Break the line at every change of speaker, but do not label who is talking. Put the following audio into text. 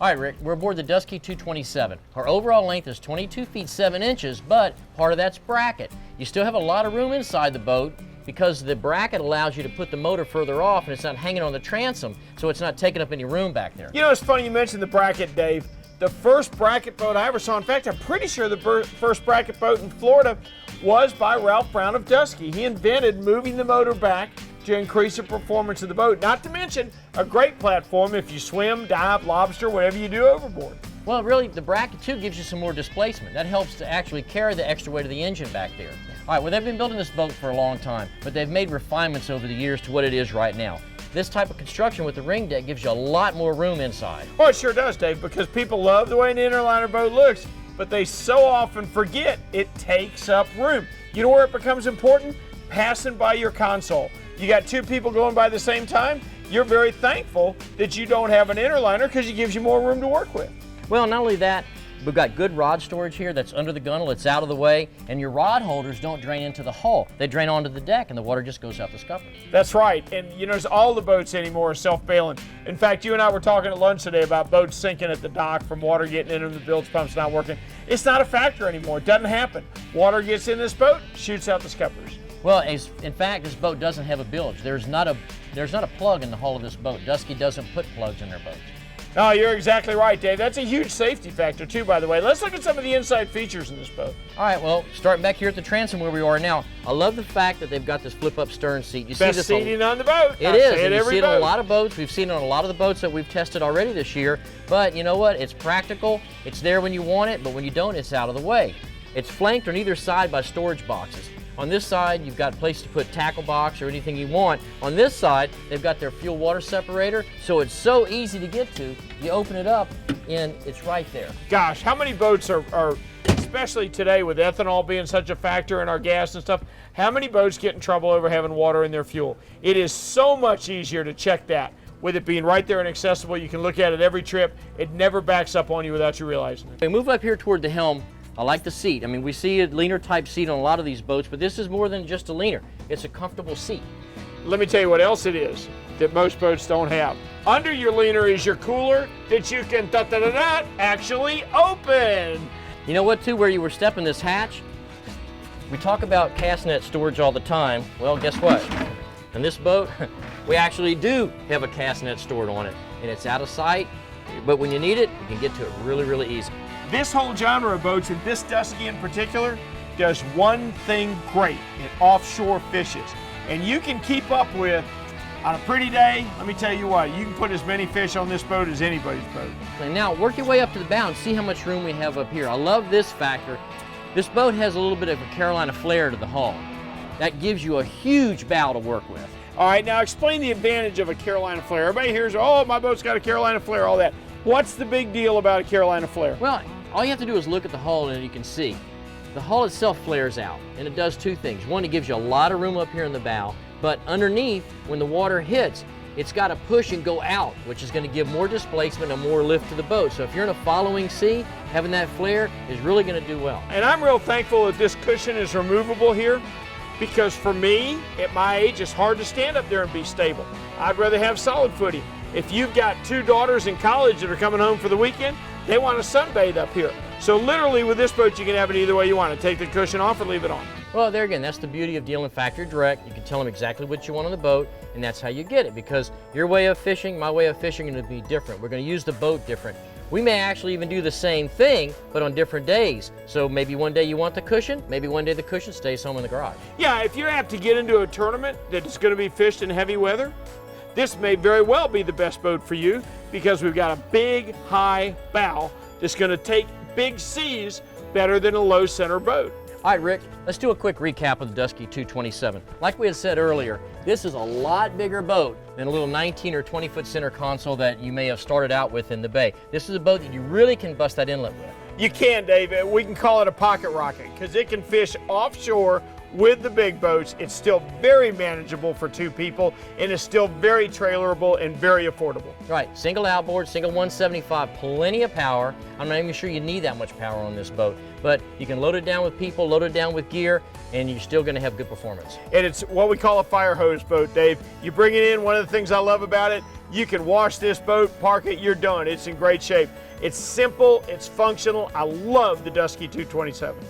All right, Rick, we're aboard the Dusky 227. Our overall length is 22 feet 7 inches, but part of that's bracket. You still have a lot of room inside the boat because the bracket allows you to put the motor further off and it's not hanging on the transom, so it's not taking up any room back there.
You know, it's funny you mentioned the bracket, Dave. The first bracket boat I ever saw, in fact, I'm pretty sure the first bracket boat in Florida was by Ralph Brown of Dusky. He invented moving the motor back to increase the performance of the boat. Not to mention a great platform if you swim, dive, lobster, whatever you do overboard.
Well, really, the bracket too gives you some more displacement. That helps to actually carry the extra weight of the engine back there. All right, well, they've been building this boat for a long time, but they've made refinements over the years to what it is right now. This type of construction with the ring deck gives you a lot more room inside.
Well, it sure does, Dave, because people love the way an interliner boat looks, but they so often forget it takes up room. You know where it becomes important? Passing by your console. You got two people going by the same time, you're very thankful that you don't have an interliner because it gives you more room to work with.
Well, not only that, we've got good rod storage here that's under the gunnel, it's out of the way, and your rod holders don't drain into the hull. They drain onto the deck and the water just goes out the scupper.
That's right, and you notice all the boats anymore are self-bailing. In fact, you and I were talking at lunch today about boats sinking at the dock from water getting in them, the bilge pump's not working. It's not a factor anymore, it doesn't happen. Water gets in this boat, shoots out the scuppers.
Well, in fact, this boat doesn't have a bilge. There's not a plug in the hull of this boat. Dusky doesn't put plugs in their boats.
Oh, you're exactly right, Dave. That's a huge safety factor, too, by the way. Let's look at some of the inside features in this boat.
All right, well, starting back here at the transom where we are now, I love the fact that they've got this flip-up stern seat. You
Best
see this
seating on the boat.
It is, and you see it on a lot of boats. We've seen it on a lot of the boats that we've tested already this year. But you know what? It's practical. It's there when you want it, but when you don't, it's out of the way. It's flanked on either side by storage boxes. On this side, you've got a place to put tackle box or anything you want. On this side, they've got their fuel water separator, so it's so easy to get to. You open it up, and it's right there.
Gosh, how many boats are, especially today with ethanol being such a factor in our gas and stuff, how many boats get in trouble over having water in their fuel? It is so much easier to check that. With it being right there and accessible, you can look at it every trip. It never backs up on you without you realizing it.
We move up here toward the helm. I like the seat. I mean, we see a leaner type seat on a lot of these boats, but this is more than just a leaner. It's a comfortable seat.
Let me tell you what else it is that most boats don't have. Under your leaner is your cooler that you can actually open.
You know what, too, where you were stepping this hatch? We talk about cast net storage all the time. Well, guess what? In this boat, we actually do have a cast net stored on it, and it's out of sight, but when you need it, you can get to it really, really easy.
This whole genre of boats, and this Dusky in particular, does one thing great. It offshore fishes. And you can keep up with, on a pretty day, let me tell you what, you can put as many fish on this boat as anybody's boat.
And now, work your way up to the bow and see how much room we have up here. I love this factor. This boat has a little bit of a Carolina flare to the hull. That gives you a huge bow to work with.
All right, now explain the advantage of a Carolina flare. Everybody hears, oh, my boat's got a Carolina flare, all that. What's the big deal about a Carolina flare?
Well, all you have to do is look at the hull and you can see. The hull itself flares out, and it does two things. One, it gives you a lot of room up here in the bow, but underneath, when the water hits, it's got to push and go out, which is going to give more displacement and more lift to the boat. So if you're in a following sea, having that flare is really going to do well.
And I'm real thankful that this cushion is removable here, because for me, at my age, it's hard to stand up there and be stable. I'd rather have solid footing. If you've got two daughters in college that are coming home for the weekend, they want to sunbathe up here. So literally with this boat, you can have it either way you want to. Take the cushion off or leave it on.
Well, there again, that's the beauty of dealing factory direct. You can tell them exactly what you want on the boat, and that's how you get it, because your way of fishing, my way of fishing are going to be different. We're going to use the boat different. We may actually even do the same thing, but on different days. So maybe one day you want the cushion, maybe one day the cushion stays home in the garage.
Yeah, if you have to get into a tournament that's going to be fished in heavy weather, this may very well be the best boat for you, because we've got a big, high bow that's going to take big seas better than a low center boat.
All right, Rick, let's do a quick recap of the Dusky 227. Like we had said earlier, this is a lot bigger boat than a little 19 or 20 foot center console that you may have started out with in the bay. This is a boat that you really can bust that inlet with.
You can, Dave. We can call it a pocket rocket, because it can fish offshore with the big boats, it's still very manageable for 2 people and is still very trailerable and very affordable.
Right, single outboard, single 175, plenty of power. I'm not even sure you need that much power on this boat, but you can load it down with people, load it down with gear, and you're still gonna have good performance.
And it's what we call a fire hose boat, Dave. You bring it in, one of the things I love about it, you can wash this boat, park it, you're done. It's in great shape. It's simple, it's functional. I love the Dusky 227.